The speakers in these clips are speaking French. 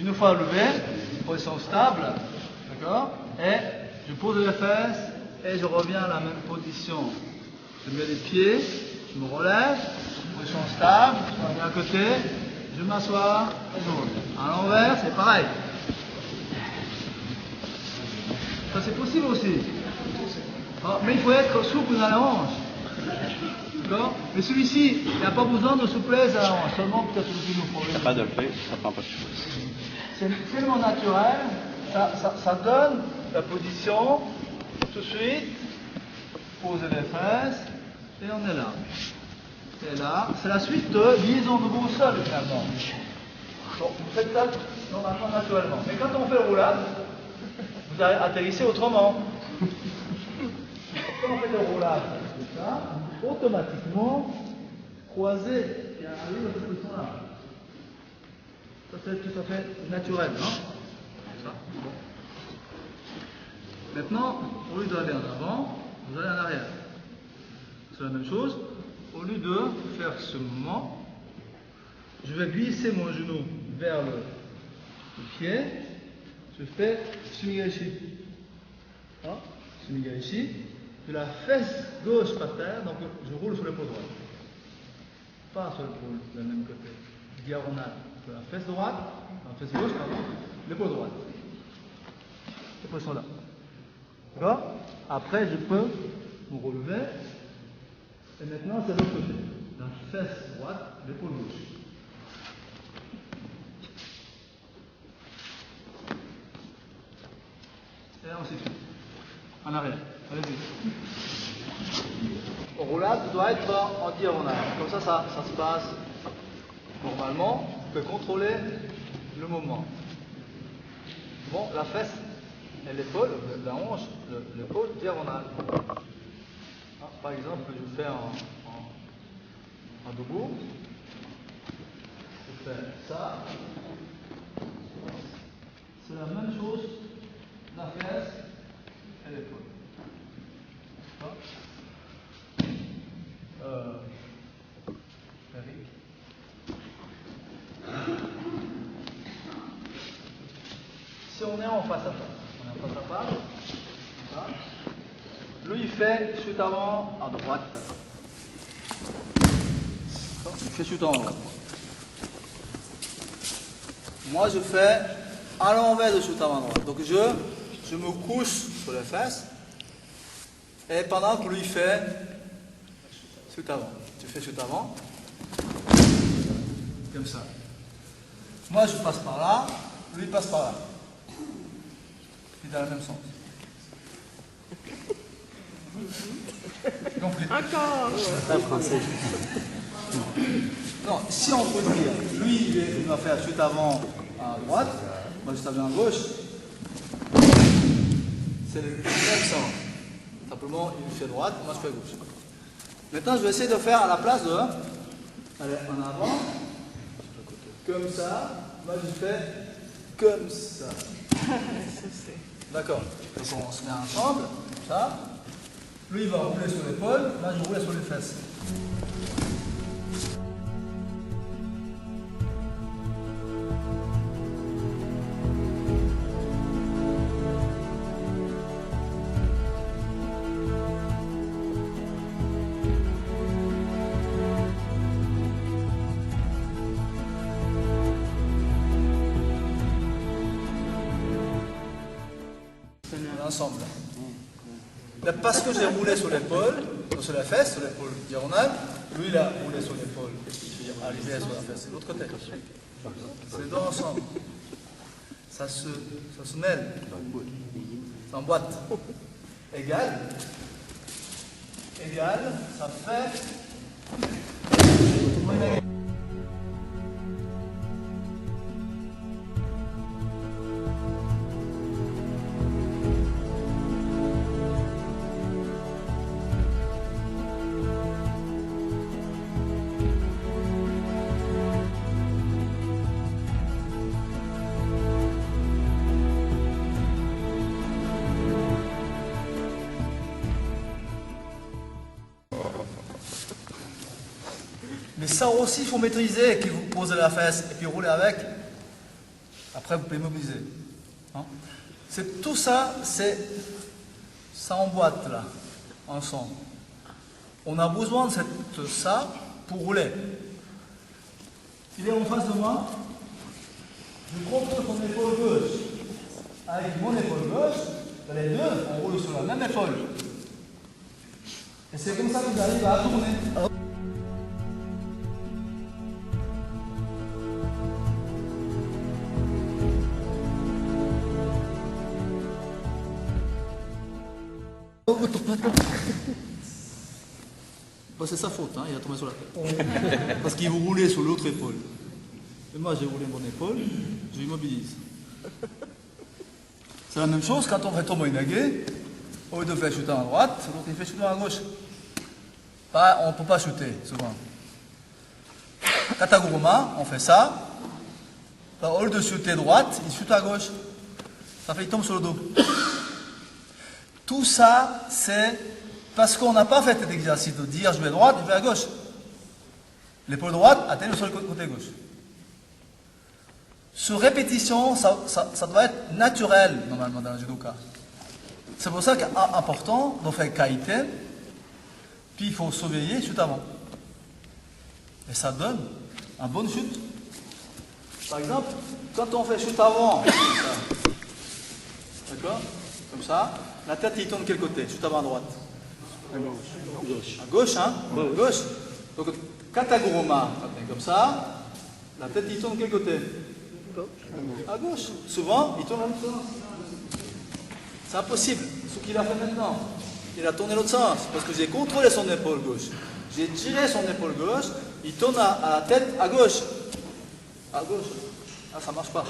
Une fois levé, position stable, d'accord, et je pose les fesses et je reviens à la même position. Je mets les pieds, je me relève, position stable, je reviens à côté, je m'assois et je reviens. À l'envers, c'est pareil. Ça c'est possible aussi. Oh, mais il faut être souple dans la hanche. D'accord? Mais celui-ci, il n'y a pas besoin de souplesse à la hanche, seulement peut-être le problème. Pas de le faire, ça prend pas de chose. C'est tellement naturel, ça donne la position, tout de suite, poser les fesses, et on est là. Et là, c'est la suite de liaison de vous seul finalement. Donc vous faites ça normalement naturellement. Mais quand on fait le roulade, vous atterrissez autrement. Quand on fait le roulade, c'est ça, automatiquement, croiser et arriver dans cette position-là. Ça c'est tout à fait naturel, non? Ça. Bon. Maintenant, au lieu d'aller en avant, vous allez en arrière. C'est la même chose. Au lieu de faire ce mouvement, je vais glisser mon genou vers le pied. Je fais Sumigaishi. Hein? Sumigaishi. De la fesse gauche par terre, donc je roule sur l'épaule droite. Pas sur l'épaule du même côté. Diagonale. De la fesse droite, la fesse gauche, pardon, l'épaule droite. Cette position-là. D'accord? Après, je peux me relever. Et maintenant, c'est l'autre côté. La fesse droite, l'épaule gauche. Et ainsi de suite. En arrière. Allez-y. Le roulade doit être en diagonale. Comme ça se passe normalement. Vous pouvez contrôler le mouvement. Bon, la fesse et l'épaule, la hanche, l'épaule diagonale. Ah, par exemple, je fais en debout. Je fais ça. C'est la même chose, la fesse et l'épaule. Eric. Si on est en face à face, lui il fait chute avant à droite. Il fait chute en droite. Moi je fais à l'envers de chute avant à droite. Donc je me couche sur les fesses et pendant que lui fait chute avant. Tu fais chute avant. Comme ça. Moi je passe par là, lui passe par là. Dans le même sens. Compris. Encore. C'est français. Non, si on peut dire, lui il va faire chute avant à droite, moi juste avant à gauche, c'est le même sens. Simplement il fait droite, moi je fais gauche. Maintenant je vais essayer de faire à la place de aller en avant, comme ça, moi je fais comme ça. D'accord. Donc on se met ensemble, comme ça. Lui il va rouler sur l'épaule, moi je roule sur les fesses. Ensemble. Mais parce que j'ai roulé sur l'épaule, sur la fesse, sur l'épaule diagonale, lui il a roulé sur l'épaule, arrivé sur la fesse, c'est l'autre côté. C'est les deux ensemble. Ça se mêle. Ça emboîte. Égal. Égal, ça fait. Mais ça aussi, il faut maîtriser, que vous posez la fesse et puis rouler avec. Après, vous pouvez mobiliser. Hein? Tout ça, ça emboîte là, ensemble. On a besoin de ça pour rouler. Il est en face de moi. Je contrôle son épaule gauche. Avec mon épaule gauche, les deux, on roule sur la même épaule. Et c'est comme ça que vous arrivez à tourner. Bah, c'est sa faute, hein, il a tombé sur la tête. Parce qu'il vous roulait sur l'autre épaule. Et moi j'ai roulé mon épaule, je l'immobilise. C'est la même chose quand on fait tomber une aiguille, au lieu de faire shooter à droite, l'autre il fait shooter à gauche. Bah, on ne peut pas shooter souvent. Kataguruma, on fait ça. Bah, au lieu de shooter droite, il shoot à gauche. Ça fait qu'il tombe sur le dos. Tout ça, c'est parce qu'on n'a pas fait cet exercice de dire je vais à droite, je vais à gauche. L'épaule droite atteint sur le côté gauche. Sur répétition, ça doit être naturel normalement dans le judoka. C'est pour ça qu'il est important de faire kaiten, puis il faut surveiller chute avant. Et ça donne un bon chute. Par exemple, quand on fait chute avant, d'accord, comme ça, la tête il tourne de quel côté? Chute avant à droite. À gauche. À gauche, hein? À gauche. Donc, kataguruma, comme ça, la tête il tourne de quel côté? À gauche. Souvent, il tourne dans l'autre sens. C'est impossible. Ce qu'il a fait maintenant, il a tourné l'autre sens. Parce que j'ai contrôlé son épaule gauche. J'ai tiré son épaule gauche. Il tourne à la tête à gauche. À gauche. Ah, ça ne marche pas.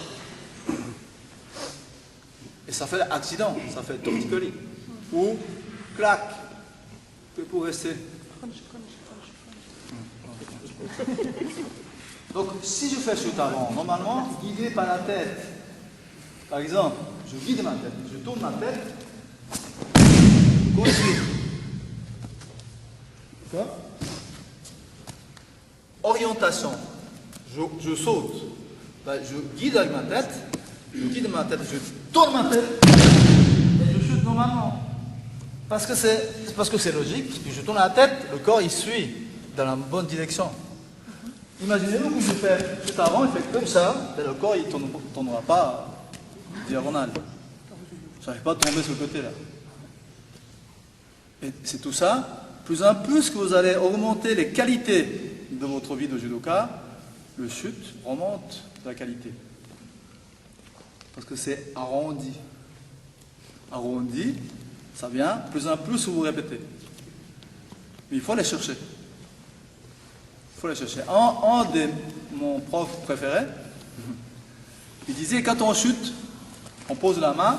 Et ça fait accident. Ça fait torticolis. Ou clac. Pour rester. Donc, si je fais chute avant, normalement, guidé par la tête. Par exemple, je guide ma tête, je tourne ma tête, je continue. D'accord? Orientation. Je saute. Ben, je guide avec ma tête, je tourne ma tête et je chute normalement. Parce que c'est logique, je tourne la tête, le corps il suit dans la bonne direction. Imaginez-vous que je fais juste avant, il fait comme ça, et le corps il ne tournera pas diagonal. Je n'arrive pas à tomber sur le côté là. Et c'est tout ça. Plus en plus que vous allez augmenter les qualités de votre vie de judoka, le chute remonte la qualité. Parce que c'est arrondi. Arrondi, ça vient plus en plus vous répétez. Mais il faut aller chercher. Il faut les chercher. Un de mon prof préféré, il disait quand on chute, on pose la main,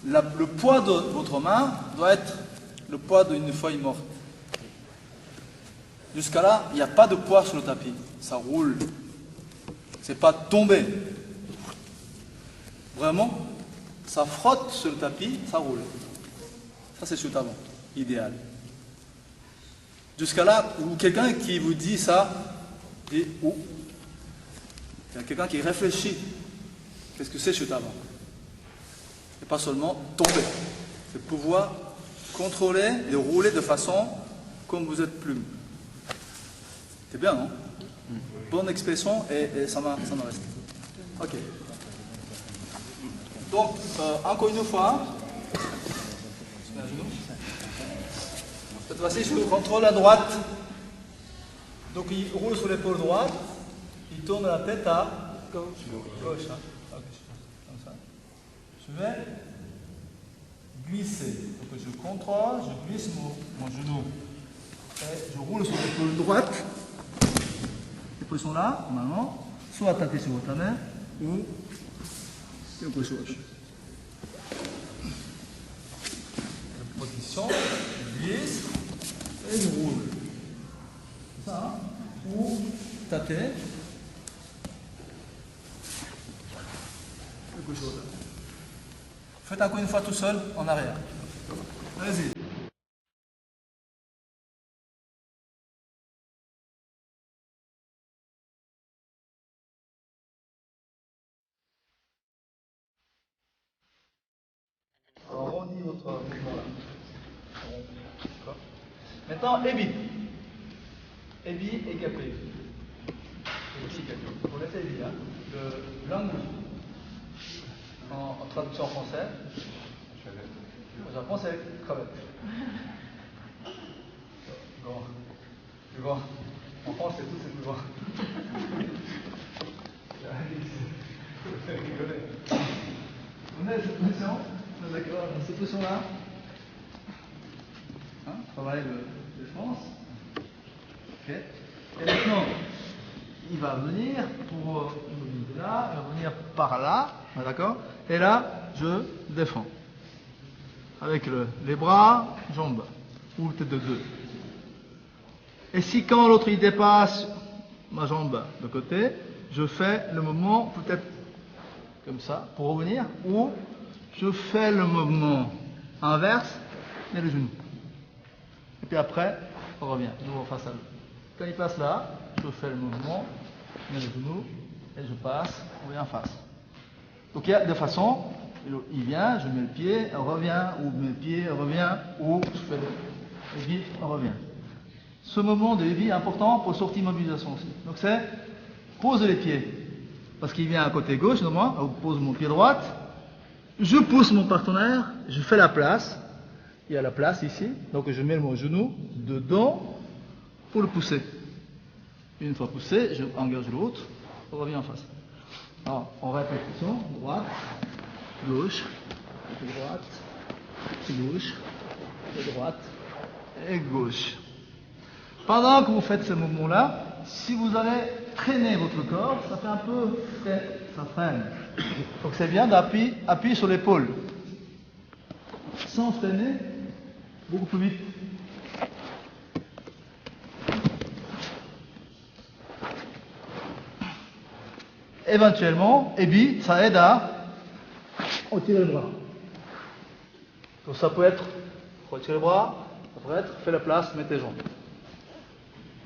le poids de votre main doit être le poids d'une feuille morte. Jusqu'à là, il n'y a pas de poids sur le tapis. Ça roule. C'est pas tombé. Vraiment, ça frotte sur le tapis, ça roule. Ça c'est chute avant, idéal. Jusqu'à là, où quelqu'un qui vous dit ça, dit oh. Il y a quelqu'un qui réfléchit. Qu'est-ce que c'est chute avant? Et pas seulement tomber. C'est pouvoir contrôler et rouler de façon comme vous êtes plume. C'est bien, non? Bonne expression et ça m'en reste. Ok. Donc, encore une fois, cette fois-ci, je contrôle à droite. Donc, il roule sur l'épaule droite. Il tourne la tête à gauche. Hein. Comme ça. Je vais glisser. Donc, je contrôle, je glisse mon genou. Et je roule sur l'épaule droite. Les positions là, normalement. Soit attaqué sur votre main, ou une position gauche. La position, je glisse. Et je roule. Ça, ou tâter. Faites encore une fois tout seul en arrière. Allez-y. autres mouvements-là. D'accord. Maintenant, Ebi. Ebi et Capri. Aussi Capri. Vous connaissez Ebi, hein? Le langue en traduction en français. Au Japon, c'est crevette. Grand. Plus grand. En France, c'est tout, c'est plus grand. On a cette position, d'accord, dans cette position-là. Hein, travailler le défense. Ok. Et maintenant, il va venir pour là, il va venir par là, d'accord. Et là, je défends. Avec les bras, jambes, ou peut-être de deux. Et si quand l'autre il dépasse ma jambe de côté, je fais le mouvement peut-être comme ça pour revenir, ou je fais le mouvement inverse et le genou. Et puis après, on revient, nouveau face à lui. Quand il passe là, je fais le mouvement, je mets le genou et je passe, on revient en face. Donc il y a deux façons. Il vient, je mets le pied, on revient, ou je mets le pied, on revient, ou je fais le Ebi, on revient. Ce moment de Ebi est important pour sortir mobilisation aussi. Donc c'est pose les pieds. Parce qu'il vient à côté gauche de moi, je pose mon pied droit, je pousse mon partenaire, je fais la place. Il y a la place ici, donc je mets mon genou dedans pour le pousser. Une fois poussé, je engage l'autre, on revient en face. Alors, en répétition, droite, gauche, droite, gauche, et droite, et gauche. Pendant que vous faites ce mouvement-là, si vous allez traîner votre corps, ça fait un peu, ça freine. Donc c'est bien d'appuyer sur l'épaule. Sans freiner, beaucoup plus vite. Éventuellement, Ebi, ça aide à retirer le bras. Donc ça peut être retirer le bras, ça peut être fais la place, mettez les jambes.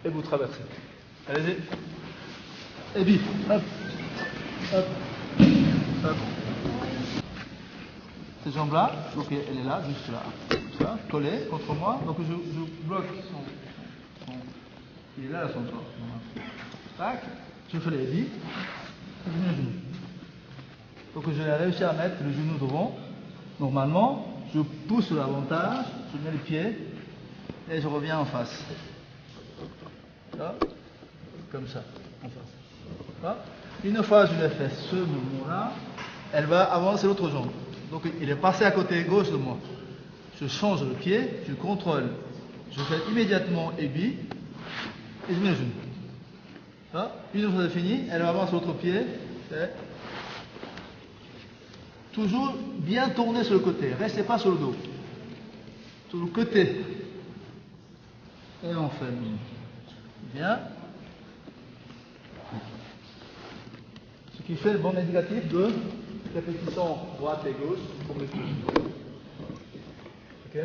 Et vous traversez. Allez-y. Ebi, hop, hop, hop. Cette jambe-là, donc elle est là, juste là, comme ça, collée contre moi. Donc je bloque son. Il est là son corps. Tac, je fais les Ebi. Donc j'ai réussi à mettre le genou devant. Normalement, je pousse l'avantage, je mets les pieds et je reviens en face. Là, comme ça, en face. Là. Une fois que je l'ai fait ce mouvement-là, elle va avancer l'autre jambe. Donc il est passé à côté gauche de moi. Je change le pied, je contrôle. Je fais immédiatement Ebi et je mets le genou. Là. Une fois que c'est fini, elle avance l'autre pied. Et toujours bien tourner sur le côté. Restez pas sur le dos. Sur le côté. Et on fait bien. Ce qui fait le bon indicatif de répétition droite et gauche pour les coups. Ok?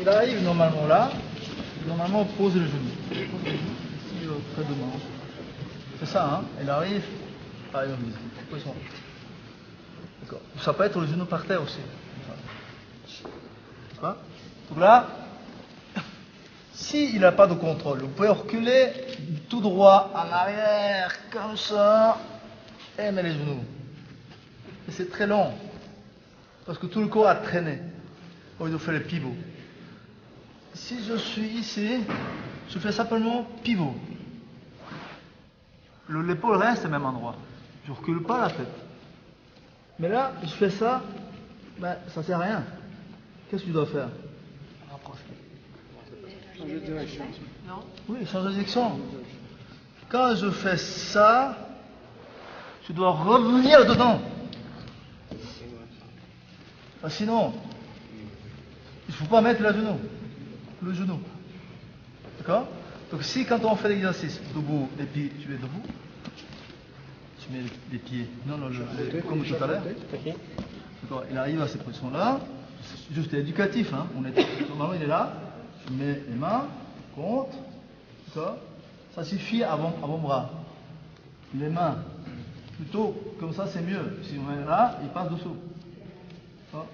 Il arrive normalement là, normalement on pose le genou. Ici, près de moi. C'est ça, hein? Il arrive, position. D'accord. Ça peut être le genou par terre aussi. D'accord. Donc là, s'il n'a pas de contrôle, vous pouvez reculer tout droit en arrière, comme ça, et mettre les genoux. Et c'est très long, parce que tout le corps a traîné. Au lieu de faire le pivot. Si je suis ici, je fais simplement pivot. L'épaule reste au même endroit. Je ne recule pas la tête. Mais là, je fais ça, ben, ça ne sert à rien. Qu'est-ce que tu dois faire? Rapprocher. Changer de direction. Non? Oui, changer de direction. Quand je fais ça, je dois revenir dedans. Sinon, il ne faut pas mettre le genou. D'accord? Donc si quand on fait l'exercice debout et puis tu es debout, tu mets les pieds, comme tout à l'heure. D'accord? Il arrive à cette position-là, c'est juste éducatif. Hein. Normalement, il est là. Je mets les mains, compte. D'accord. Ça suffit avant-bras. Les mains. Plutôt, comme ça, c'est mieux. Si on met là, il passe dessous. D'accord.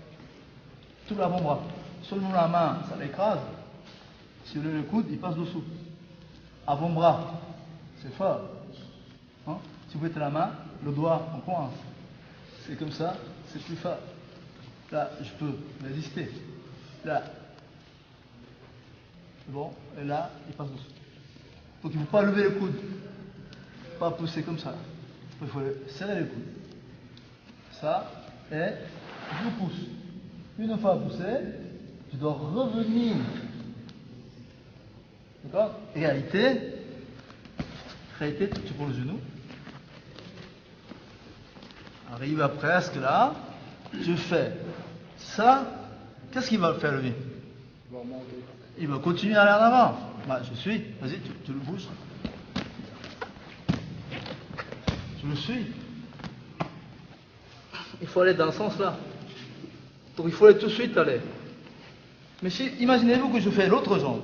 Tout l'avant-bras. Seulement la main, ça l'écrase. Si on lève le coude, il passe dessous. Avant-bras. C'est fort. Hein? Si vous mettez la main, le doigt, on coince. C'est comme ça, c'est plus fort. Là, je peux résister. Là. Bon, et là, il passe dessous. Donc il ne faut pas lever le coude. Pas pousser comme ça. Il faut serrer le coude. Ça, et je pousse. Une fois poussé, je dois revenir. D'accord? Réalité, tu prends le genou. Arrive à presque là. Je fais ça. Qu'est-ce qu'il va faire lui? Il va continuer à aller en avant. Bah, je suis. Vas-y, tu le bouges. Je le suis. Il faut aller dans ce sens-là. Donc il faut aller tout de suite aller. Mais si, imaginez-vous que je fais l'autre jambe.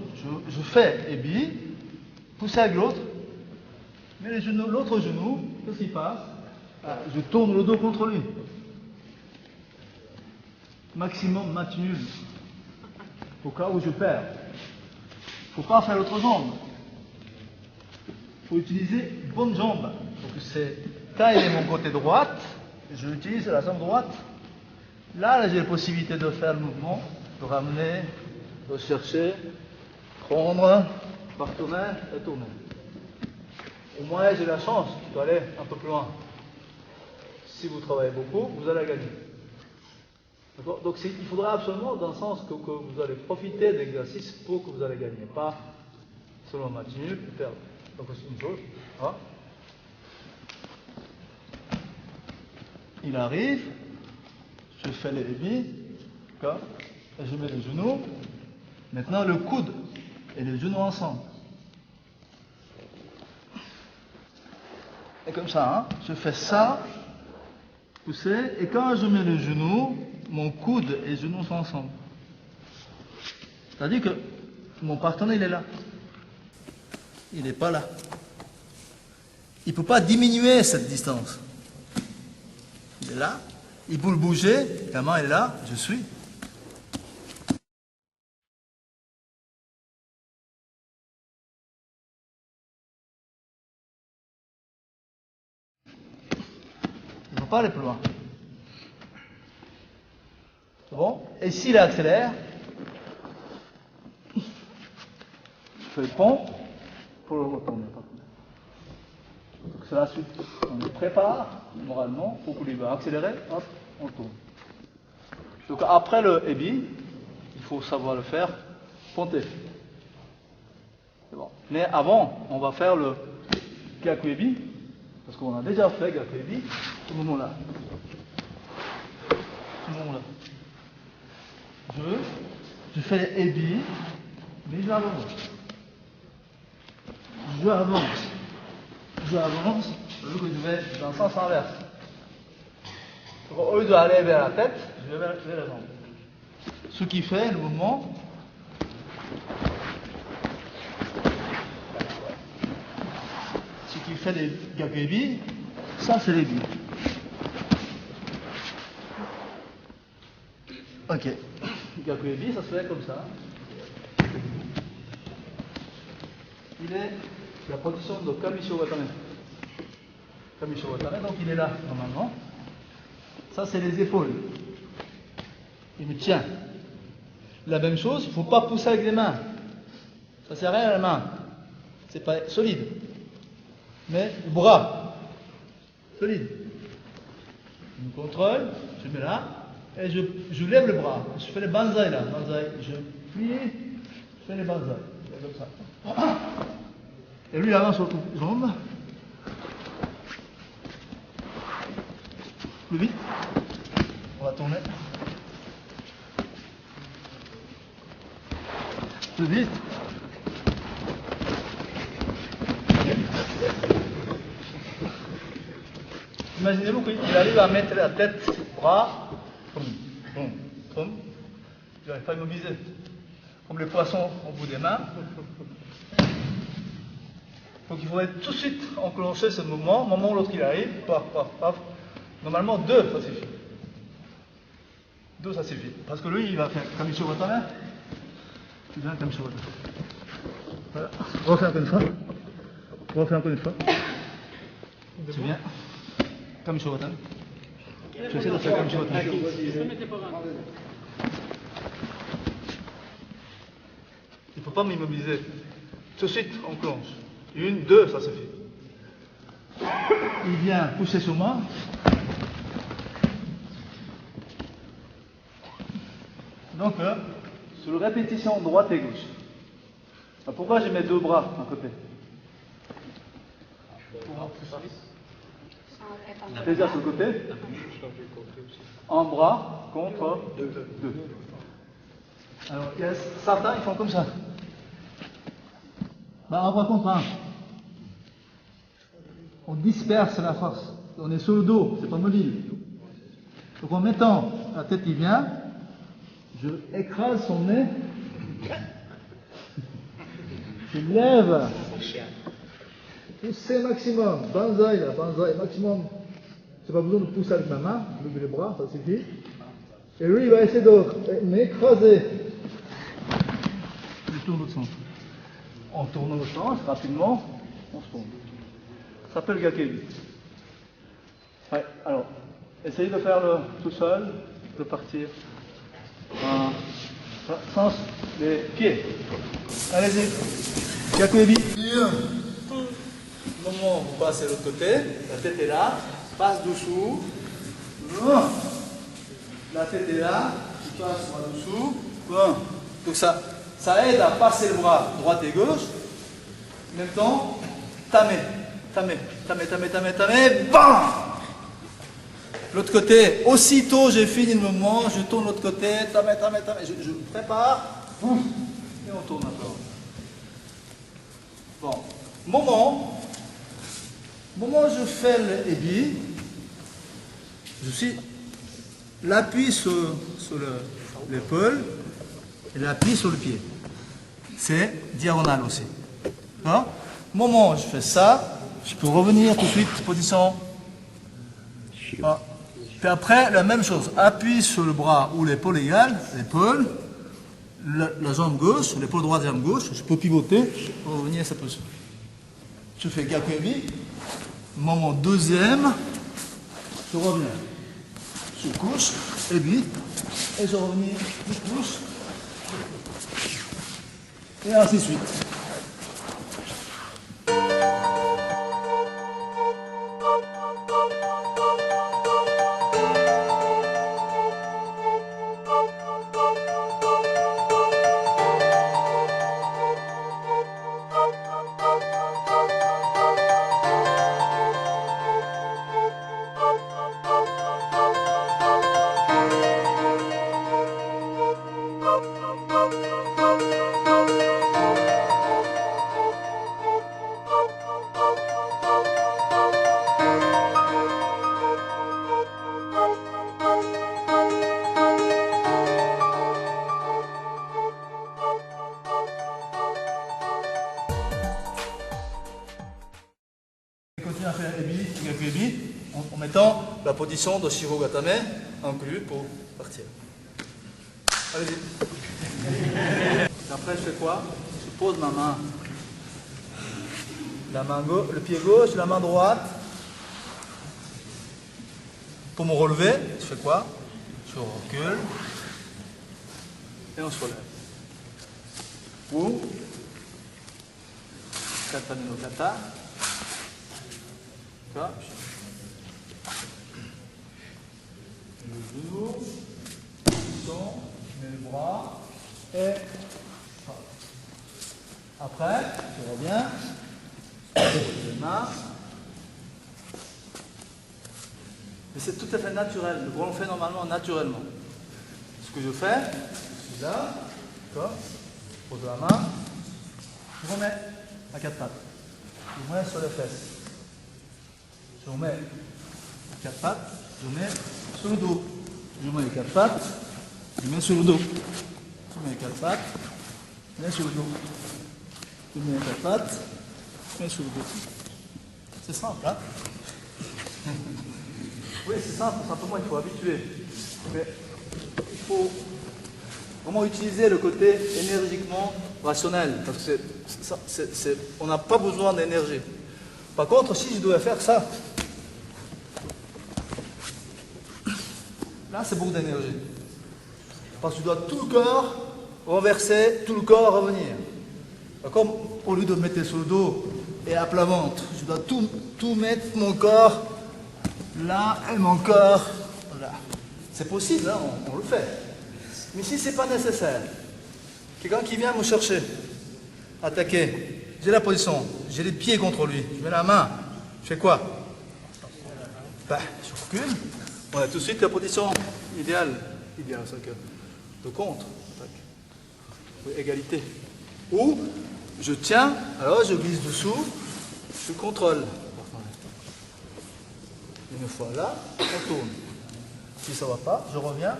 Je fais ébi, pousser avec l'autre. Mais l'autre genou, qu'est-ce qui passe? Je tourne le dos contre lui. Maximum match nul. Au cas où je perds. Il ne faut pas faire l'autre jambe. Il faut utiliser bonne jambe. Donc c'est, quand il est mon côté droite, je utilise la jambe droite. Là, j'ai la possibilité de faire le mouvement, de ramener, de chercher, prendre, partourner et tourner. Au moins, j'ai la chance d'aller un peu plus loin. Si vous travaillez beaucoup, vous allez gagner. Donc il faudra absolument, dans le sens que vous allez profiter de l'exercice pour que vous allez gagner, pas seulement match nul et perdre. Donc c'est une chose. Hein. Il arrive, je fais les débits, et je mets les genoux. Maintenant le coude et les genoux ensemble. Et comme ça, hein, je fais ça, pousser, et quand je mets le genou, mon coude et les genoux sont ensemble. C'est-à-dire que mon partenaire, il est là. Il n'est pas là. Il ne peut pas diminuer cette distance. Il est là. Il peut le bouger. La main est là. Je suis. Il ne faut pas aller plus loin. C'est bon? Et s'il accélère, je fais le pont pour le retourner. Donc c'est la suite. On le prépare moralement pour qu'il va accélérer, hop, on tourne. Donc après le ébi, il faut savoir le faire ponter. C'est bon. Mais avant, on va faire le gaku ébi, parce qu'on a déjà fait gaku ébi, ce moment-là. Je fais les ébi, mais je avance. Je avance, vu que je vais dans le sens inverse. Donc, au lieu d'aller vers la tête, je vais vers la jambe. Ce qui fait le mouvement. Ce qui fait les gaku ebi, ça c'est l'ébi. Ok. Gaku ebi, ça se fait comme ça. Il est la position de Kamisho Watame. Kamisho Watame, donc il est là normalement. Ça c'est les épaules. Il me tient. La même chose, il ne faut pas pousser avec les mains. Ça sert à rien la main. C'est pas solide. Mais le bras, solide. Je me contrôle, je mets là, et je lève le bras. Je fais les banzai là. Banzai. Je plie, je fais les banzai. Comme ça. Et lui, il avance sur les jambes. Plus vite. On va tourner. Plus vite. Imaginez-vous qu'il arrive à mettre la tête, bras, Tu n'arrives pas à immobiliser. Comme les poissons au bout des mains. Donc il faudrait tout de suite enclencher ce mouvement, au moment où l'autre il arrive, paf, paf, paf. Normalement 2 ça suffit. 2 ça suffit. Parce que lui il va faire Kamisho Watame. Tu viens Kamisho Watame. Voilà. Refais encore une fois. Refais encore une fois. Tu viens Kamisho Watame. Tu essaies de faire Kamisho Watame. Il ne faut pas m'immobiliser. Tout de suite enclenche. 1, 2, ça suffit. Il vient pousser sur moi. Donc, sur la répétition droite et gauche. Alors, pourquoi j'ai mes 2 bras à côté? Déjà sur le côté. Un bras contre 2. Alors, il y a certains, ils font comme ça. Un bras contre un. On disperse la force. On est sur le dos, c'est pas mobile. Donc en mettant la tête qui vient, je écrase son nez. Je lève. Pousser maximum. Banzai là, banzai maximum. J'ai pas besoin de pousser avec ma main, lever les bras, ça suffit. Et lui il va essayer de m'écraser. Je tourne l'autre sens. On tourne le sens, rapidement, on se tourne. Ça s'appelle Gakebi. Ouais, alors, essayez de faire le tout seul, de partir. Sens des pieds. Allez-y. Gakebi. Au moment où vous passez de l'autre côté, la tête est là, passe dessous. La tête est là, tu passes par dessous. Donc ça aide à passer le bras droite et gauche. En même temps, tamé, bam! L'autre côté, aussitôt j'ai fini le mouvement, je tourne l'autre côté, tamé, je prépare, et on tourne encore. Bon, moment où je fais le ebi, je suis l'appui sur l'épaule et l'appui sur le pied. C'est diagonal aussi. Hein? Moment où je fais ça, je peux revenir tout de suite, position. Ah. Puis après, la même chose. Appui sur le bras ou l'épaule égale, l'épaule, la jambe gauche, l'épaule droite, la jambe gauche. Je peux pivoter pour revenir à cette position. Je fais Gakuebi. Moment deuxième, je reviens. Je couche, ebi, et je reviens, je couche. Et ainsi de suite. Continue à faire ebi, en mettant la position de Shiro Gatame inclus pour partir. Allez-y. Après, je fais quoi? Je pose ma main. Le pied gauche, la main droite. Pour me relever, je fais quoi? Je recule. Et on se relève. Ou kata no kata. Ça. Le dos, je mets les bras et après, je reviens, les mains. Mais c'est tout à fait naturel, on le fait normalement naturellement. Ce que je fais, je suis là, d'accord, je pose la main, je remets à 4 pattes, je remets sur les fesses. Je remets les 4 pattes, je mets sur le dos. Je mets les 4 pattes, je mets sur le dos. tu mets les 4 pattes, mets sur le dos. Tu mets les 4 pattes, mets sur le dos. C'est simple, hein? Oui, c'est simple, simplement il faut habituer. Mais il faut vraiment utiliser le côté énergiquement rationnel, parce que on n'a pas besoin d'énergie. Par contre, si je dois faire ça, là c'est beaucoup d'énergie. Parce que tu dois tout le corps renverser, tout le corps revenir. Comme au lieu de mettre sur le dos et à plat ventre, je dois tout mettre mon corps là et mon corps là. C'est possible, hein, on le fait. Mais si ce n'est pas nécessaire, quelqu'un qui vient me chercher, attaquer, j'ai la position, j'ai les pieds contre lui, je mets la main, je fais quoi? Ben, je recule, on a tout de suite la position idéale, c'est que de contre, oui, égalité. Ou je tiens, alors je glisse dessous, je contrôle. Une fois là, on tourne. Si ça ne va pas, je reviens,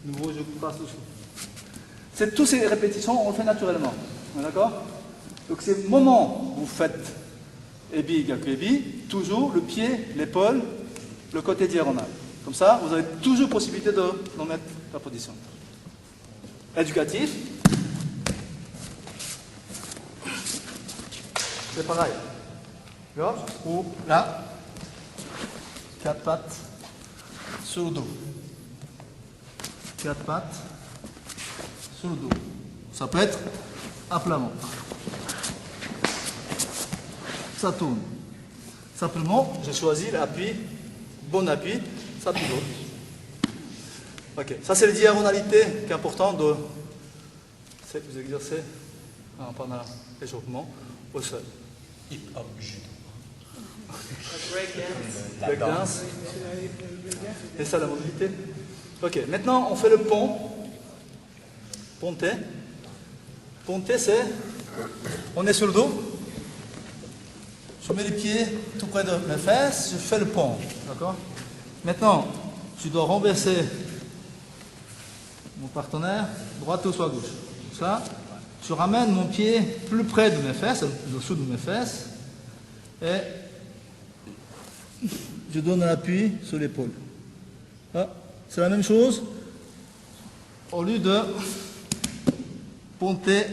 nouveau je passe dessous. C'est toutes ces répétitions, on le fait naturellement. D'accord? Donc c'est le moment où vous faites ébi, gaku, ébi, toujours le pied, l'épaule, le côté diagonal. Comme ça, vous avez toujours possibilité de mettre la position. Éducatif. C'est pareil. D'accord? Ou là, 4 pattes sur le dos. 4 pattes sur le dos. Ça peut être à plat ventre. Ça tourne. Simplement, j'ai choisi l'appui, bon appui, ça pivote. Ok, ça c'est la diagonalité qui est important de vous exercer pendant l'échauffement au sol. Hip-hop judo. Breakdance. Et ça la mobilité. Ok, maintenant on fait le pont. Ponté. Ponté c'est, on est sur le dos. Je mets les pieds tout près de mes fesses, je fais le pont. D'accord? Maintenant, je dois renverser mon partenaire, droite ou soit gauche. Ça, je ramène mon pied plus près de mes fesses, dessous de mes fesses, et je donne l'appui sur l'épaule. C'est la même chose. Au lieu de ponter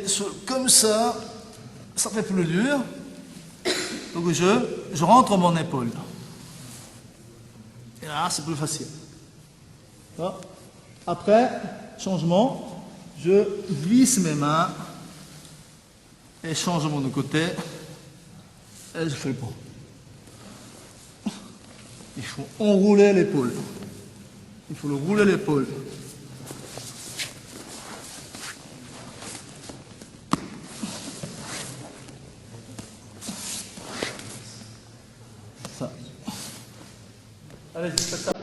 comme ça fait plus dur. Donc je rentre mon épaule. Et là, c'est plus facile. Après, changement, je visse mes mains et changement de côté et je fais le pont. Il faut enrouler l'épaule. Il faut le rouler l'épaule. Ça. Allez, faites ça.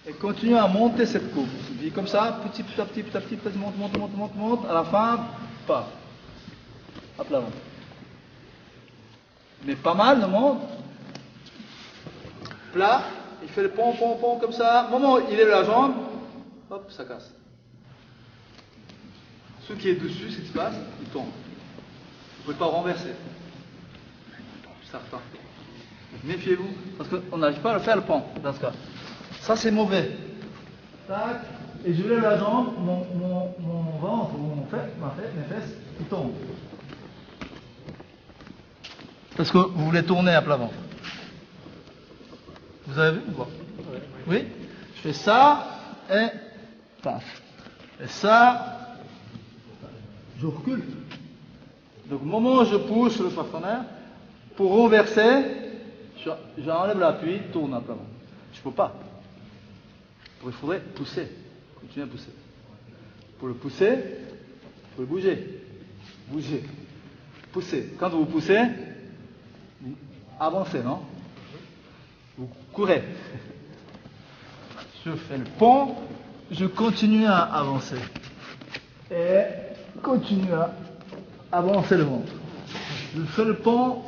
Et continuez à monter cette courbe. Puis comme ça, petit à petit, monte. À la fin, pas. À plat ventre. Mais pas mal, le monde. Plat, il fait le pont comme ça. Au moment où il lève la jambe, hop, ça casse. Ce qui est dessus, ce qui se passe, il tombe. Vous ne pouvez pas renverser. Certain. Méfiez-vous, parce qu'on n'arrive pas à le faire le pont dans ce cas. Ça c'est mauvais. Tac, et je lève la jambe, mon ventre, mes fesses, ils tombent. Parce que vous voulez tourner à plat ventre. Vous avez vu ou pas? Oui. Je fais ça et paf. Et ça, je recule. Donc au moment où je pousse le partenaire, pour renverser, j'enlève l'appui, tourne à plat ventre. Je ne peux pas. Il faudrait pousser, continuer à pousser. Pour le pousser, il faut le bouger. Bouger. Pousser. Quand vous poussez, vous avancez, non? vous courez. Je fais le pont, je continue à avancer. Et continue à avancer le ventre. Je fais le pont,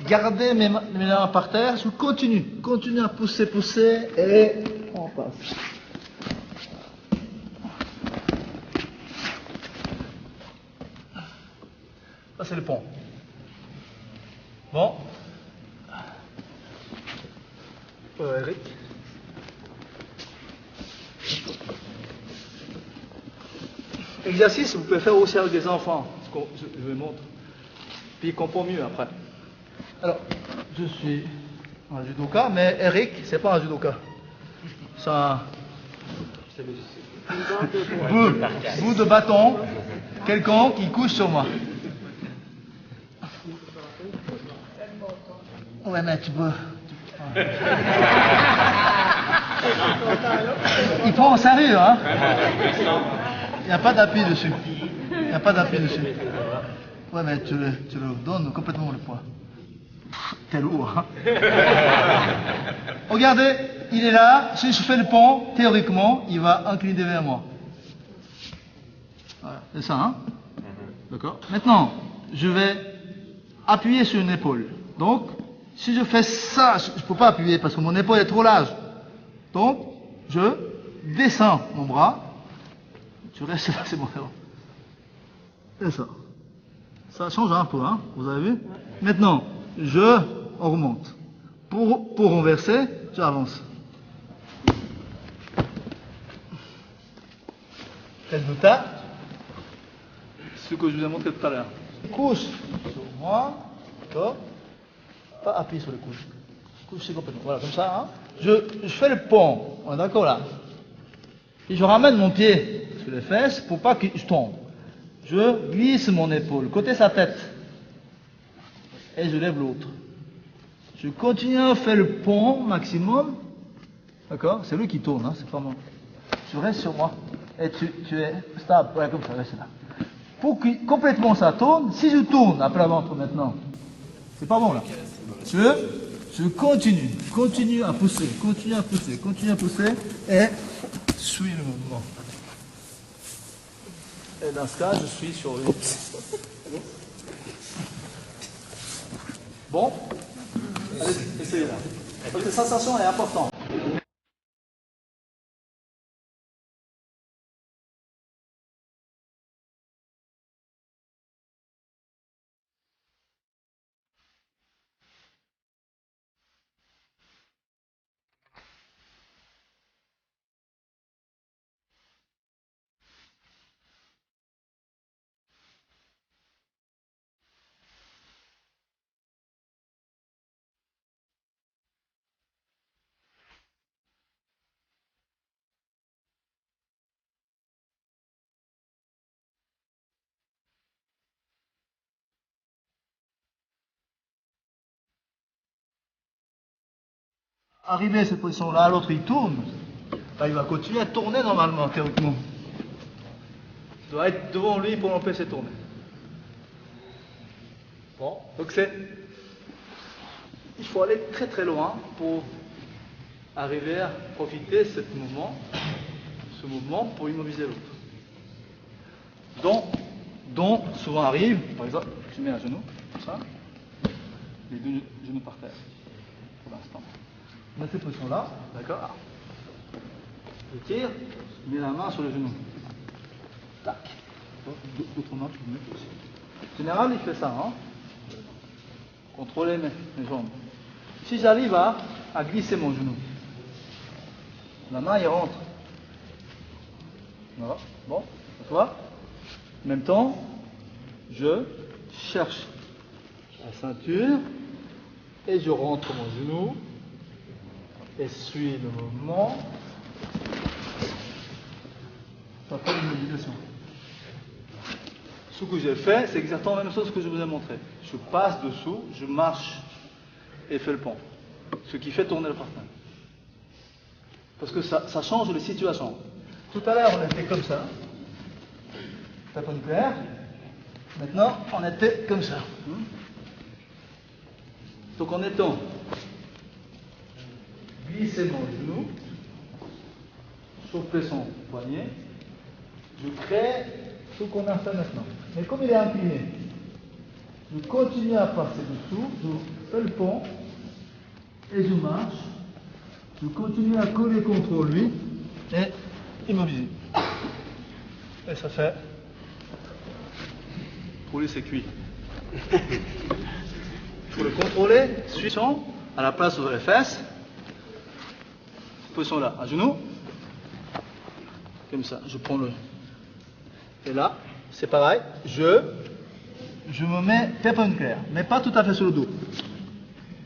gardez mes mains par terre, je continue à pousser, et on passe. Ça c'est le pont. Bon. Eric. Exercice, vous pouvez faire aussi avec des enfants, je vous montre. Puis ils comprennent mieux après. Alors, je suis un judoka, mais Eric, c'est pas un judoka. C'est un bout de bâton, quelqu'un qui couche sur moi. Ouais, mais tu peux. Il prend en sérieux, hein? Il n'y a pas d'appui dessus. Ouais, mais tu le donnes complètement le poids. T'es lourd, hein? Regardez, il est là. Si je fais le pont, théoriquement, il va incliner vers moi. Voilà, c'est ça, hein? D'accord. Maintenant, je vais appuyer sur une épaule. Donc, si je fais ça, je ne peux pas appuyer parce que mon épaule est trop large. Donc, je descends mon bras. Tu restes là, c'est bon. C'est ça. Ça change un peu, hein? Vous avez vu? Maintenant, je remonte. Pour renverser, j'avance. Résultat, ce que je vous ai montré tout à l'heure. Couche sur moi, d'accord? Pas appuyer sur les couches. Coucher complètement. Voilà, comme ça, hein? Je fais le pont. On est d'accord là? Et je ramène mon pied sur les fesses pour pas que je tombe. Je glisse mon épaule côté sa tête. Et je lève l'autre. Je continue à faire le pont maximum. D'accord? C'est lui qui tourne, hein? C'est pas moi. Tu restes sur moi. Et tu es stable. Voilà, comme ça, reste là. Pour que complètement ça tourne, si je tourne à plat ventre maintenant, c'est pas bon là. Je continue à pousser, et suis le mouvement. Et dans ce cas, je suis sur lui. Bon, allez, essayez là. Parce que la sensation est importante. Arrivé à cette position-là, l'autre il tourne. Là, il va continuer à tourner normalement, théoriquement. Tu dois être devant lui pour l'empêcher de tourner. Bon, donc il faut aller très très loin pour arriver à profiter de ce mouvement pour immobiliser l'autre. Donc, souvent arrive, par exemple, je mets un genou, comme ça, les deux genoux par terre, pour l'instant. Dans cette position-là, d'accord. Je tire, je mets la main sur le genou. Tac. D'autres mains, tu peux mettre aussi. En général, il fait ça, hein. Contrôler mes jambes. Si j'arrive à glisser mon genou, la main, il rentre. Voilà. Bon, tu vois. En même temps, je cherche la ceinture et je rentre mon genou et suis le mouvement. Ça fait une modulation. Ce que j'ai fait, c'est exactement la même chose que je vous ai montré. Je passe dessous, je marche et fais le pont. Ce qui fait tourner le partenaire. Parce que ça change les situations. Tout à l'heure, on était comme ça. Perpendiculaire. Maintenant, on était comme ça. Donc en étant glisser mon genou, choper son poignet, je crée ce qu'on a fait maintenant. Mais comme il est incliné, je continue à passer dessous, je fais le pont et je marche. Je continue à coller contre lui et immobiliser. Et ça fait. Pour lui, c'est cuit. Pour le contrôler, switchons à la place où les fesses. Position là, à genoux. Comme ça, je prends le. Et là, c'est pareil. Je me mets perpendiculaire, mais pas tout à fait sur le dos.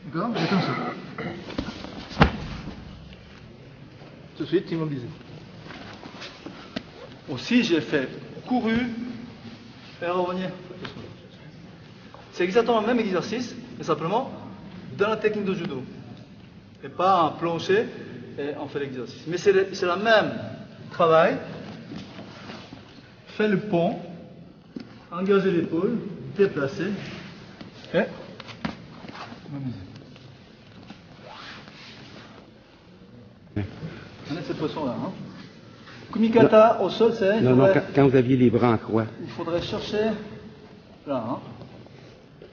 D'accord? C'est comme ça. Tout de suite, immobilisé. Aussi, j'ai fait couru et revenir. C'est exactement le même exercice, mais simplement dans la technique de judo. Et pas un plancher et on fait l'exercice. Mais c'est le même travail. Fait le pont, engager l'épaule, déplacer et immobiliser. On est cette position-là. Hein. Kumikata au sol, c'est. Non, quand vous aviez les bras en croix. Il faudrait chercher là. Hein.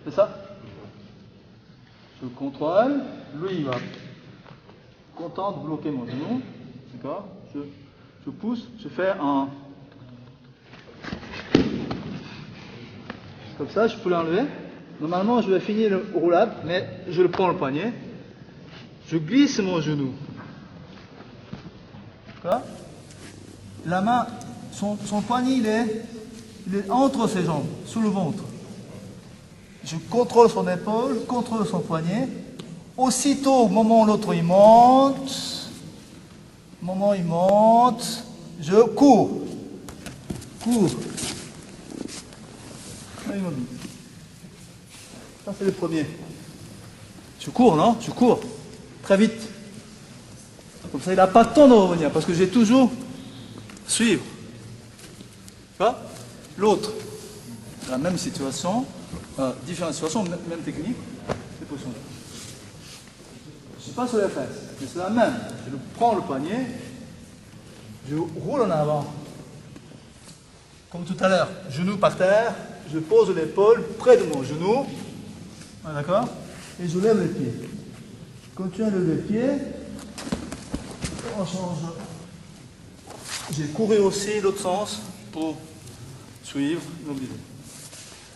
C'est ça? Je contrôle. Lui, il va content de bloquer mon genou. D'accord? Je pousse. Je fais un. Comme ça, je peux l'enlever. Normalement, je vais finir le roulade, mais je le prends le poignet. Je glisse mon genou. D'accord? La main, son poignet, il est entre ses jambes, sous le ventre. Je contrôle son épaule, contrôle son poignet. Aussitôt, au moment où l'autre il monte, je cours. Ça, c'est le premier. Je cours, non? Je cours. Très vite. Comme ça, il n'a pas de temps de revenir, parce que j'ai toujours suivre. Tu vois? L'autre, la même situation, différentes situations, même technique, c'est possible. Je ne suis pas sur les fesses, mais c'est la même. Je prends le poignet, je roule en avant. Comme tout à l'heure, genou par terre, je pose l'épaule près de mon genou, d'accord? Et je lève les pieds. Je continue à lever les pieds, on change. J'ai couru aussi l'autre sens pour suivre, immobiliser.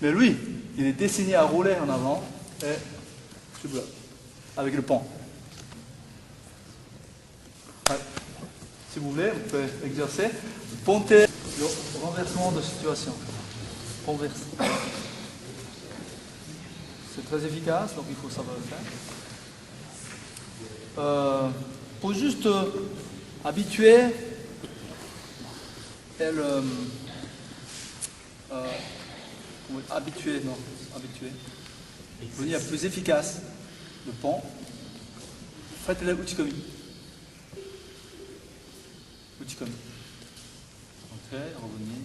Mais lui, il est destiné à rouler en avant et je bloque avec le pont. Ouais. Si vous voulez, vous pouvez exercer. Ponter le renversement de situation. Renverse. C'est très efficace, donc il faut savoir le faire. Pour juste habituer devenir plus efficace le pont. Faites-le uchikomi. Entrez, revenez.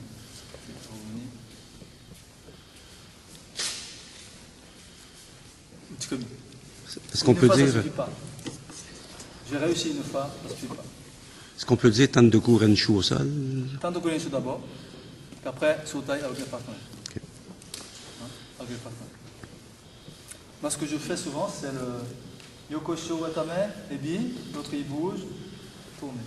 Uchikomi. Est-ce qu'on peut dire. Ça suffit pas. J'ai réussi une fois, ça ne suffit pas. Est-ce qu'on peut dire Tandoku Renshu au sol? Tandoku Renshu d'abord, puis après Sotai avec les partenaires. Okay. Hein, avec les partenaires. Moi, ce que je fais souvent, c'est le Yokosho Watame, Ebi, l'autre il bouge, tourne.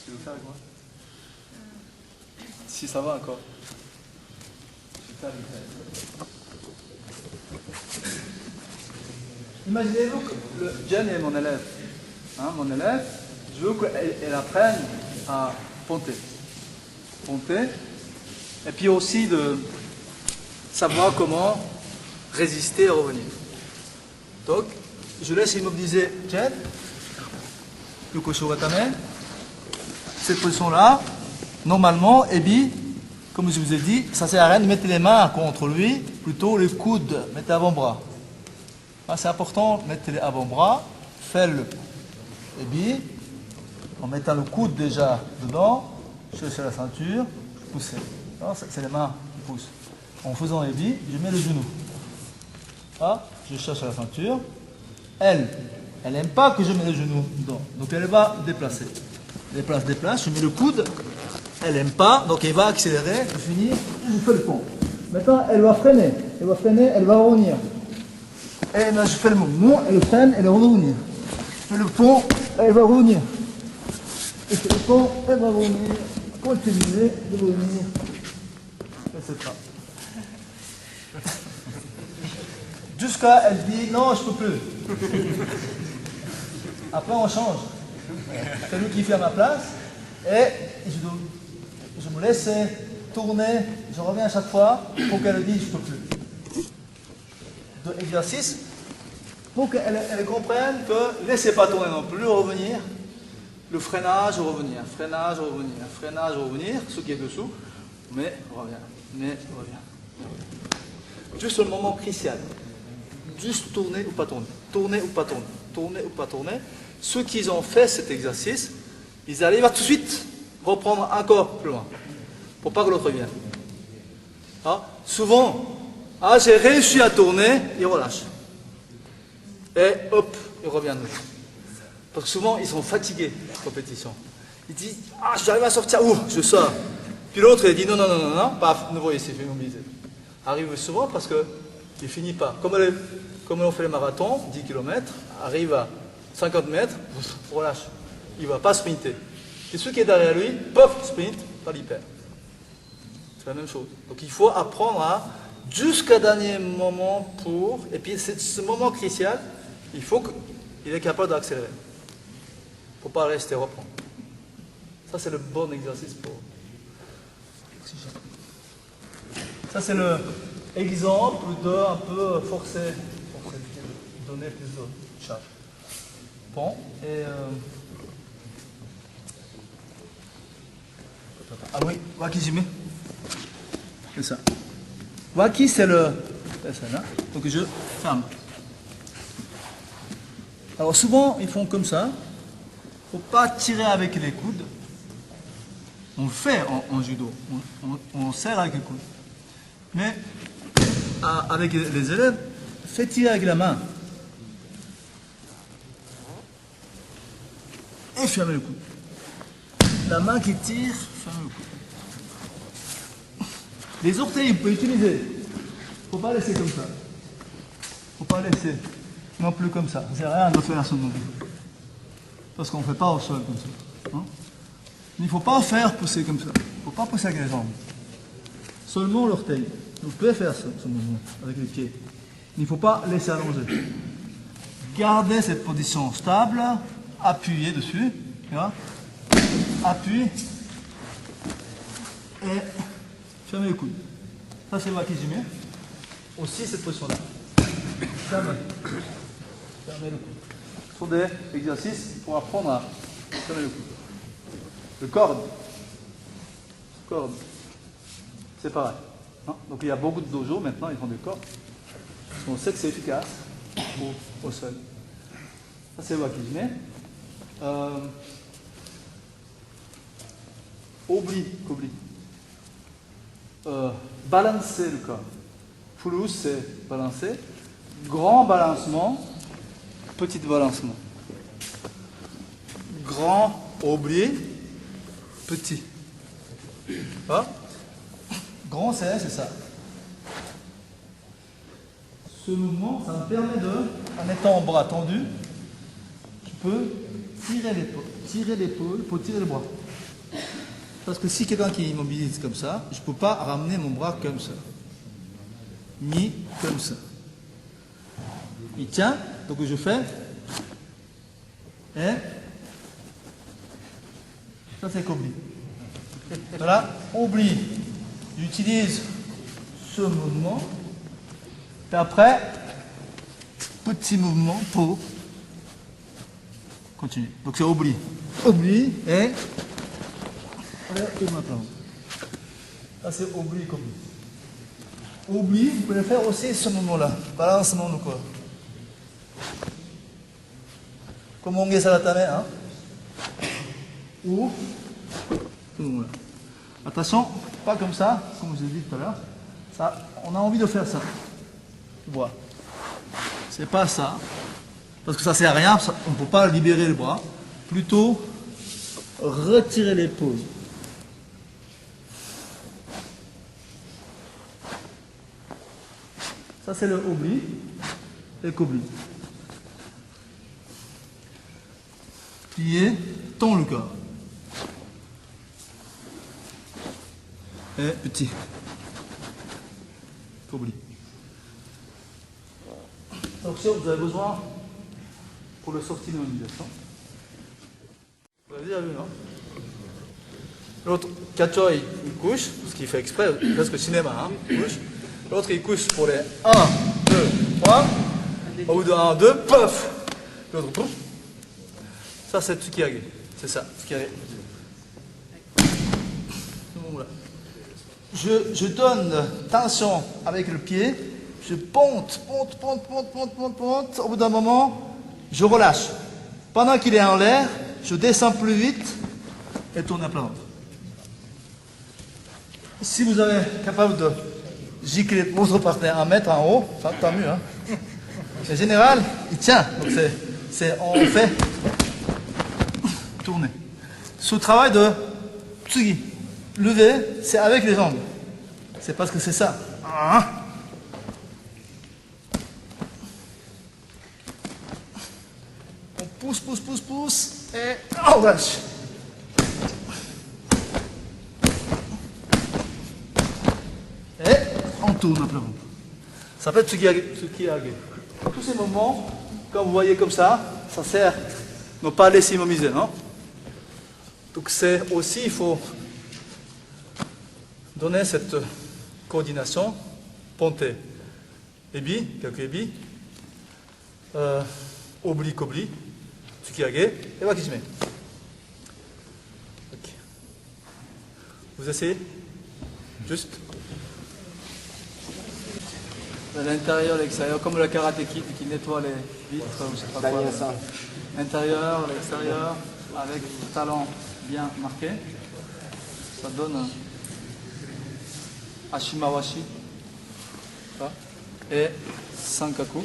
Tu veux faire avec moi? Si ça va encore. Je vais faire Imaginez-vous que le Jen est mon élève. Hein, mon élève, je veux qu'elle apprenne à ponter. Et puis aussi de savoir comment résister et revenir. Donc, je laisse immobiliser Jen, le Kosho Watame. Cette position-là, normalement, Ebi, comme je vous ai dit, ça sert à rien de mettre les mains contre lui, plutôt les coudes, mettez avant-bras. C'est important, mettez les avant-bras, faites le Ebi, en mettant le coude déjà dedans, cherchez la ceinture, poussez. C'est les mains qui poussent. En faisant Ebi, je mets le genou. Ah, je cherche la ceinture. Elle n'aime pas que je mette le genou dedans. Donc elle va déplacer. Déplace, je mets le coude. Elle n'aime pas, donc elle va accélérer. Je finis, je fais le pont. Maintenant, elle va freiner. Elle va revenir. Et là, je fais le mouvement, elle freine, elle va revenir. Je fais le pont, elle va revenir. Je fais le pont, elle va revenir. Continuer de revenir. Etc. Jusqu'à elle dit non, je peux plus. Après on change. C'est lui qui fait à ma place et je me laisse tourner, je reviens à chaque fois pour qu'elle dise je peux plus. Deux exercices pour qu'elle comprenne que laissez pas tourner non plus, revenir. Le freinage, revenir, ce qui est dessous, mais revient. Juste le moment crucial. Juste tourner ou pas tourner. Ceux qui ont fait cet exercice, ils arrivent à tout de suite reprendre encore plus loin, pour pas que l'autre vienne. Souvent, j'ai réussi à tourner, ils relâchent. Et hop, ils reviennent. Parce que souvent, ils sont fatigués de la compétition. Ils disent, j'arrive à sortir, je sors. Puis l'autre, il dit, non, paf, nouveau, il s'est fait mobiliser. Arrive souvent parce qu'il ne finit pas. Comme on fait le marathon, 10 km, arrive à 50 mètres, relâche. Il ne va pas sprinter. Et celui qui est derrière lui, pof, sprint, pas l'hyper. C'est la même chose. Donc il faut apprendre jusqu'à dernier moment et puis ce moment crucial, il faut qu'il est capable d'accélérer. Il ne faut pas rester reprendre. Ça, c'est le bon exercice pour. Ça, c'est l'exemple de un peu forcer, donner plus de charge. Bon, et. Oui, Waki Jimé. C'est ça. Waki, c'est le. C'est ça, là. Donc je ferme. Alors souvent, ils font comme ça. Il ne faut pas tirer avec les coudes. On le fait en judo. On serre avec les coudes. Mais avec les élèves, faites tirer avec la main. Et fermez le coude. La main qui tire, fermez le coude. Les orteils, vous pouvez utiliser. Il ne faut pas laisser comme ça. Il ne faut pas laisser non plus comme ça. Ça ne sert à rien de faire ce mouvement. Parce qu'on ne fait pas au sol comme ça. Il ne faut pas faire pousser comme ça. Il ne faut pas pousser avec les jambes. Seulement l'orteil. Vous pouvez faire ce mouvement avec les pieds. Il ne faut pas laisser allonger. Gardez cette position stable. Appuyez dessus. Appuyez. Et fermez le coude. Ça c'est Wakijime. Aussi cette position-là. Fermez le coude. Ce sont des exercices pour apprendre à fermer le coude. Le corde, c'est pareil. Donc il y a beaucoup de dojos maintenant, ils font des cordes. On sait que c'est efficace au sol. Ça c'est Wakijime. Oublie. Balancer le corps. Fulus, c'est balancer. Grand balancement, petit balancement. Grand, oublie. Petit. Grand, c'est ça. Ce mouvement, ça me permet en étant en bras tendu, je peux tirer l'épaule pour tirer le bras. Parce que si quelqu'un qui immobilise comme ça, je ne peux pas ramener mon bras comme ça. Ni comme ça. Il tient, donc je fais. Et ça c'est qu'oublie. Voilà, oublie. J'utilise ce mouvement. Et après, petit mouvement pour continuer. Donc c'est oublie. Oublie et ça c'est oublie comme oublie, vous pouvez faire aussi ce mouvement-là. Balancement du corps. Comme on salatame, Ou voilà. Attention, pas comme ça, comme je l'ai dit tout à l'heure. Ça, on a envie de faire ça. Tu vois. c'est pas ça. Parce que ça sert à rien, on ne peut pas libérer le bras. Plutôt, retirer l'épaule. Ça, c'est le oubli et qu'oubli. Plier, tend le corps. Et petit. Qu'oubli. Attention, vous avez besoin pour le sortir de l'immobilisation. Vous l'avez déjà vu, non? L'autre, catcheur, il couche, ce qu'il fait exprès, presque cinéma, hein, il couche. L'autre, il couche pour les 1, 2, 3. Au bout de 1, 2, paf! L'autre, pouf. Ça, c'est Tsukihage. C'est ça, Tsukihage. Je donne tension avec le pied. Je ponte. Au bout d'un moment, je relâche. Pendant qu'il est en l'air, je descends plus vite et tourne à plat ventre. Si vous êtes capable de gicler votre partenaire 1 mètre en haut, ça tant mieux. Hein. En général, il tient. Donc on fait tourner. Ce travail de tsugi, lever, c'est avec les jambes. C'est parce que c'est ça. On pousse et on lâche. Et on tourne à plat ventre. Ça s'appelle Tsukihage. Tous ces moments, quand vous voyez comme ça sert à ne pas laisser immobiliser, non? Donc c'est aussi, il faut donner cette coordination, ponte, ebi, quelques ebi, oblique, Tsukihage, et wakijime. Okay. Vous essayez? Juste. L'intérieur, l'extérieur, comme le karaté kid qui nettoie les vitres, je sais pas quoi. L'intérieur, l'extérieur, avec le talon bien marqué. Ça donne Ashimawashi et Sankaku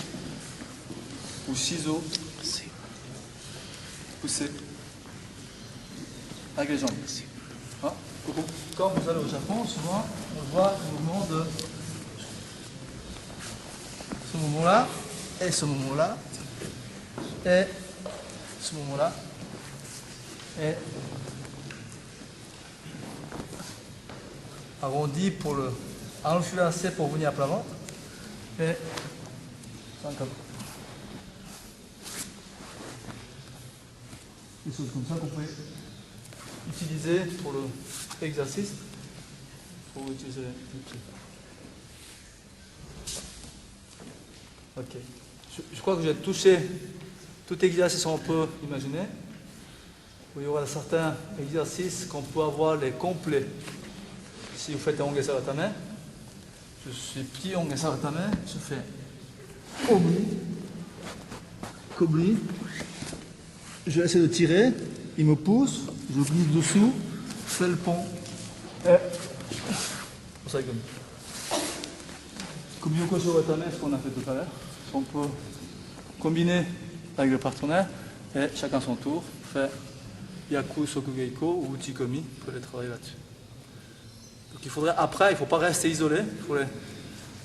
ou Shizo poussé avec les jambes. Quand vous allez au Japon, souvent on voit le mouvement de ce moment-là et ce moment-là et ce moment-là et arrondi pour le influencer pour venir à plat ventre et Sankaku. Des choses comme ça qu'on peut utiliser pour l'exercice. Pour utiliser les pieds. Ok. Je crois que j'ai touché tout exercice qu'on peut imaginer. Il y aura certains exercices qu'on peut avoir les complets. Si vous faites un onge saratame, je suis petit onge saratame, je fais oubli, kobli. Je vais essayer de tirer, il me pousse, je glisse dessous, je fais le pont. Et ça comme Yoko Shoratame, ce qu'on a fait tout à l'heure, on peut combiner avec le partenaire et chacun son tour fait Yaku Sokugeiko ou Uchikomi pour les travailler là-dessus. Donc il faudrait, après, il ne faut pas rester isolé, il faut les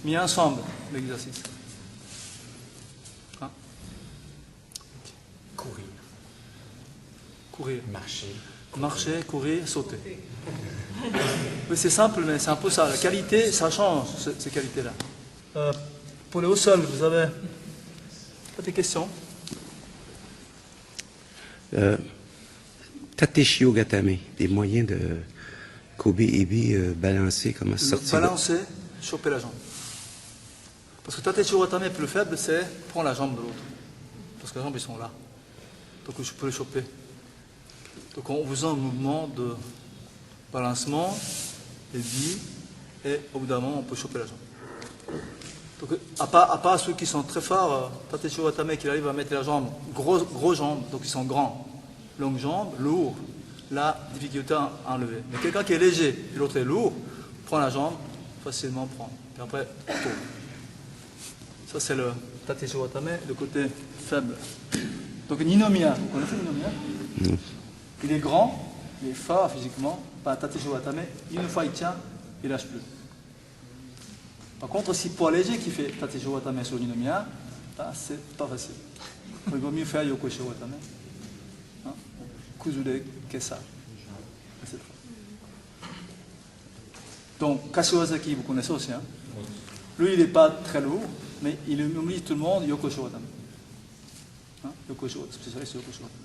mis ensemble l'exercice. Hein? Courir. Courir. Marcher, courir, sauter. Mais c'est simple, mais c'est un peu ça. La qualité, ça change, ces qualités-là. Pour les hauts sols, vous avez des questions? Tateshio Gatame, des moyens de Kobe Ebi balancer, comment sortir. Balancer, choper la jambe. Parce que Tateshio Gatame, plus faible, c'est prendre la jambe de l'autre. Parce que les jambes, ils sont là. Donc je peux les choper. Donc en faisant un mouvement de balancement, Ebi, et au bout d'un moment, on peut choper la jambe. Donc, à part ceux qui sont très forts, Tateshio Gatame qui arrive à mettre la jambe, gros jambes, donc ils sont grands, longues jambes, lourds, la difficulté à enlever. Mais quelqu'un qui est léger et l'autre est lourd, prend la jambe, facilement prend. Et après, tourne. Ça c'est Tateshi Watame, le côté faible. Donc Ninomiya, vous connaissez Ninomiya? Non. Il est grand, il est fort physiquement, par Tateshi Watame, une fois il tient, il lâche plus. Par contre, si poids léger qui fait Tateshi Watame sur Ninomiya, là c'est pas facile. Il vaut mieux faire Yokoshi Watame. Hein? Kuzure Kesa. C'est tout. Donc, Kashiwazaki, vous connaissez aussi. Hein? Lui, il n'est pas très lourd, mais il humilie tout le monde, Yokoshi Watame. Hein? Yokoshi Watame, spécialiste Yokoshi Watame.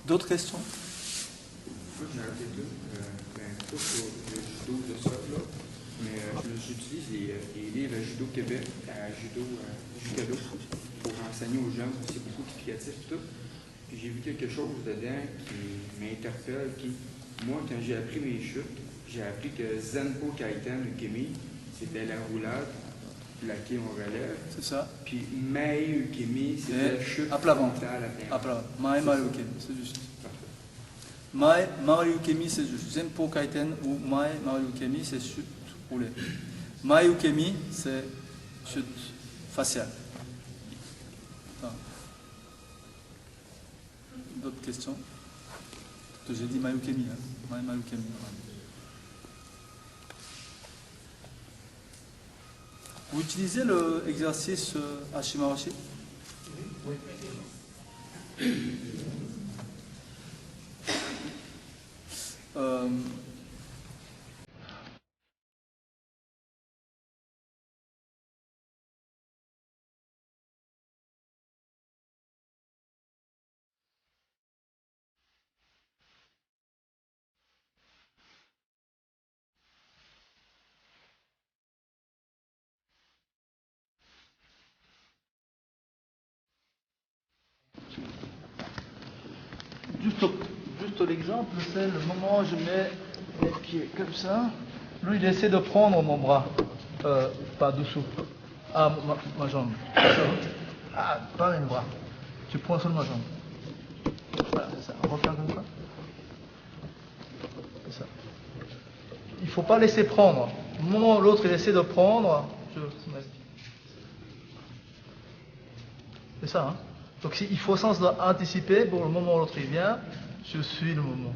D'autres questions? J'en ai pas pour le judo de ça, là, mais j'utilise les livres Judo Québec à Judo pour enseigner aux jeunes, c'est beaucoup explicatif et tout. Puis j'ai vu quelque chose dedans qui m'interpelle, moi, quand j'ai appris mes chutes, j'ai appris que Zenpo Kaiten Ukemi, c'était la roulade, plaqué on relève. C'est ça. Puis Mei Ukemi, c'était la chute à plat ventre. frontale à plein À plat ventre. Mae Maru Ukemi, c'est juste. Parfait. Mae Maru Ukemi, c'est juste. Zenpo Kaiten ou Mae Maru Ukemi, c'est chute roulée. Mae Ukemi, c'est chute faciale. Enfin. D'autres questions? J'ai dit Mae Ukemi. Hein. Mae Maru Ukemi. Vous utilisez l'exercice Hashimawashi? Oui. Juste l'exemple, c'est le moment où je mets les pieds comme ça. Lui, il essaie de prendre mon bras, pas dessous. Ah, ma jambe. Ah, pas le bras. Tu prends sur ma jambe. Voilà, c'est ça. On va faire comme ça. C'est ça. Il ne faut pas laisser prendre. Au moment où l'autre il essaie de prendre, je mets. C'est ça, hein. Donc il faut sens anticiper pour le moment où l'autre il vient, je suis le moment.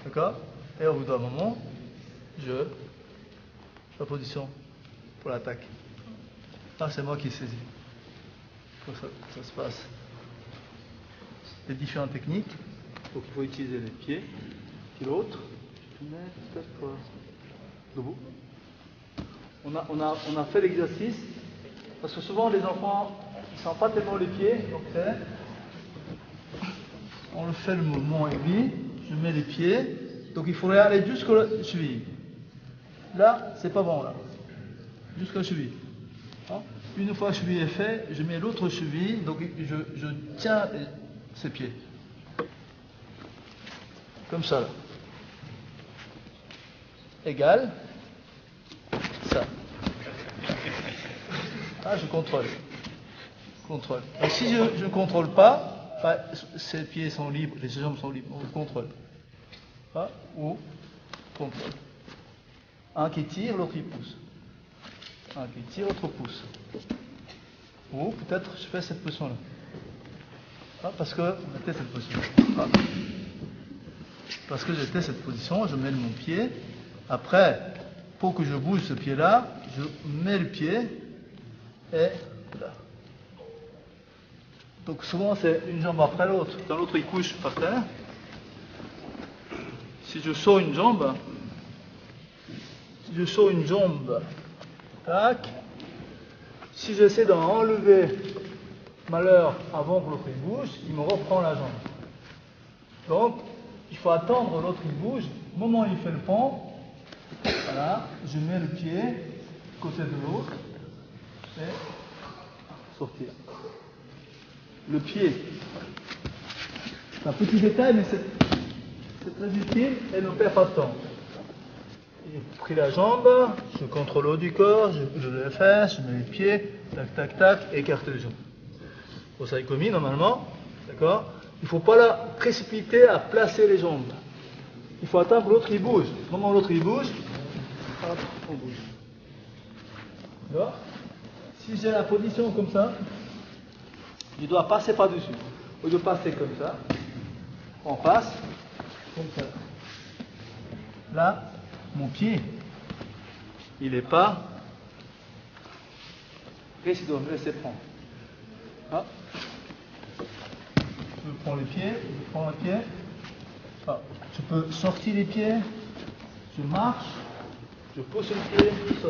D'accord? Et au bout d'un moment, la position pour l'attaque. Là, c'est moi qui saisis. Comme ça se passe. Les différentes techniques. Donc il faut utiliser les pieds. Puis l'autre, tu mets peut-être debout. On a fait l'exercice parce que souvent les enfants ils ne sentent pas tellement les pieds, donc on le fait le mouvement aigu, je mets les pieds, donc il faudrait aller jusqu'au cheville. Là, c'est pas bon là, jusqu'au cheville. Hein? Une fois le cheville est fait, je mets l'autre cheville, donc je tiens ses pieds. Comme ça là. Égal. Ça. Ah, je contrôle. Et si je ne contrôle pas, ses pieds sont libres, les jambes sont libres, on contrôle. Ah, ou contrôle. Un qui tire, l'autre il pousse. Un qui tire, l'autre pousse. Ou peut-être je fais cette position-là. Ah, parce que j'étais cette position. Ah. Parce que j'étais cette position, je mets mon pied. Après, pour que je bouge ce pied-là, je mets le pied et là. Donc souvent c'est une jambe après l'autre. Quand l'autre il couche par terre, si je sors une jambe, tac, si j'essaie d'enlever malheur avant que l'autre il bouge, il me reprend la jambe. Donc il faut attendre l'autre il bouge, au moment où il fait le pont, voilà, je mets le pied côté de l'autre et sortir. Le pied, c'est un petit détail, mais c'est très utile et ne perd pas de temps. J'ai pris la jambe, je contrôle le haut du corps, je le fesse, je mets les pieds, tac, tac, tac, écarte les jambes. Au saikomi, normalement, d'accord? Il ne faut pas la précipiter à placer les jambes. Il faut attendre que l'autre il bouge. Au moment où l'autre il bouge, hop, on bouge. Alors, si j'ai la position comme ça, je dois passer par-dessus. Au lieu de passer comme ça, on passe comme ça. Là, mon pied, il n'est pas. Qu'est-ce qu'il doit me laisser prendre? Ah. Je prends les pieds, je prends le pied. Ah. Je peux sortir les pieds, je marche, je pousse le pied, ça.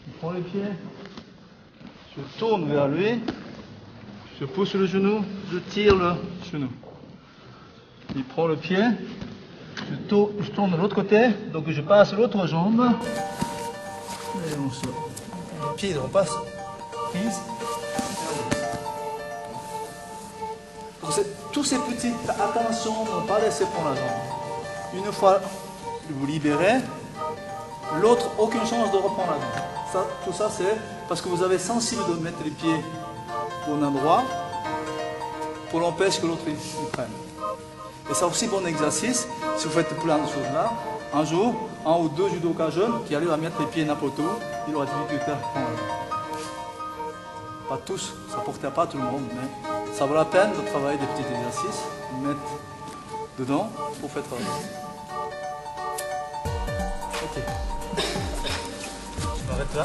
Je prends les pieds, je tourne vers lui, je pousse le genou, je tire le genou. Il prend le pied, je tourne de l'autre côté, donc je passe l'autre jambe. Et on sort. Le pied, on passe. Prise. Donc toutes ces petites attentions, ne pas laisser prendre la jambe. Une fois vous libérez, l'autre, aucune chance de reprendre la jambe. Tout ça, c'est parce que vous avez sensible de mettre les pieds au bon endroit pour l'empêcher que l'autre y prenne. Et c'est aussi bon exercice, si vous faites plein de choses là, un jour, un ou deux judokas jeunes qui arrivent à mettre les pieds n'importe où, ils auront difficulté à reprendre. Pas tous, ça ne portait pas à tout le monde, mais ça vaut la peine de travailler des petits exercices, de mettre dedans pour faire travailler. Ok. Je m'arrête là.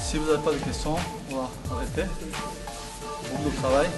Si vous n'avez pas de questions, on va arrêter. Beaucoup de travail.